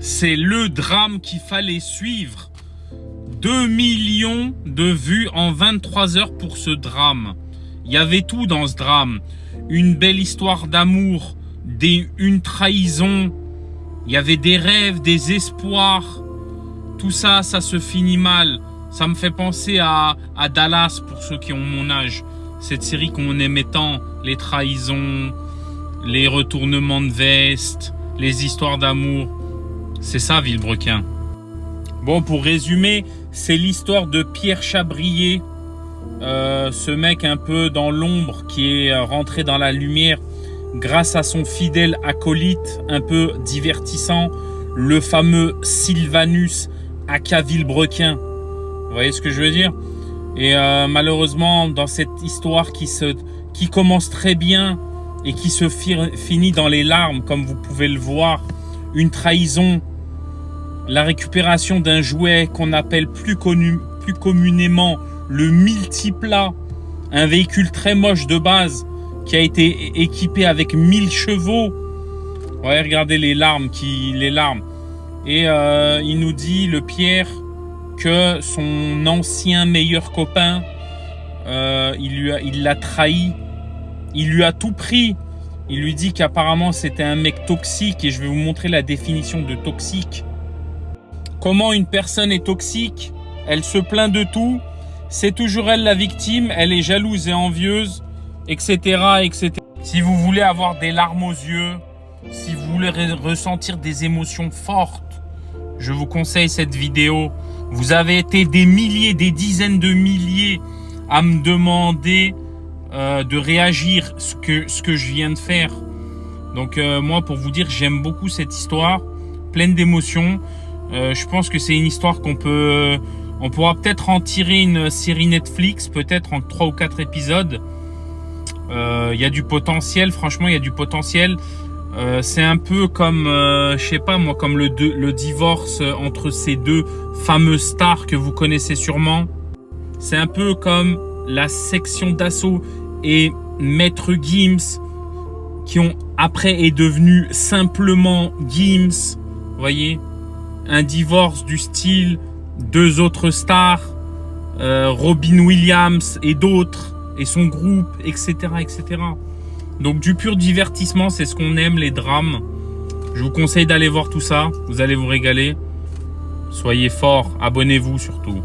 C'est le drame qu'il fallait suivre. 2 millions de vues en 23 heures pour ce drame. Il y avait tout dans ce drame. Une belle histoire d'amour, une trahison. Il y avait des rêves, des espoirs. Tout ça, ça se finit mal. Ça me fait penser à Dallas pour ceux qui ont mon âge. Cette série qu'on aimait tant. Les trahisons, les retournements de veste, les histoires d'amour. C'est ça, Villebrequin. Bon, pour résumer, c'est l'histoire de Pierre Chabrier. Ce mec un peu dans l'ombre qui est rentré dans la lumière grâce à son fidèle acolyte un peu divertissant, le fameux Sylvanus aka Villebrequin. Vous voyez ce que je veux dire? Et malheureusement, dans cette histoire qui commence très bien et qui se finit dans les larmes, comme vous pouvez le voir, une trahison, la récupération d'un jouet qu'on appelle plus communément le multiplat, un véhicule très moche de base qui a été équipé avec 1000 chevaux. Ouais, regardez les larmes. Et il nous dit, le Pierre, que son ancien meilleur copain, il l'a trahi. Il lui a tout pris. Il lui dit qu'apparemment c'était un mec toxique et je vais vous montrer la définition de toxique. Comment une personne est toxique? Elle se plaint de tout. C'est toujours elle la victime. Elle est jalouse et envieuse, etc., etc. Si vous voulez avoir des larmes aux yeux, si vous voulez ressentir des émotions fortes, je vous conseille cette vidéo. Vous avez été des milliers, des dizaines de milliers à me demander de réagir ce que je viens de faire. Donc moi, pour vous dire, j'aime beaucoup cette histoire, pleine d'émotions. Je pense que c'est une histoire on pourra peut-être en tirer une série Netflix, peut-être en 3 ou 4 épisodes. Il y a du potentiel, franchement, il y a du potentiel. C'est un peu comme, je sais pas moi, comme le divorce entre ces deux fameuses stars que vous connaissez sûrement. C'est un peu comme la section d'assaut et Maître Gims, qui ont après est devenu simplement Gims. Vous voyez, un divorce du style 2 autres stars, Robin Williams et d'autres, et son groupe, etc., etc. Donc du pur divertissement, c'est ce qu'on aime, les drames. Je vous conseille d'aller voir tout ça, vous allez vous régaler. Soyez forts, abonnez-vous surtout.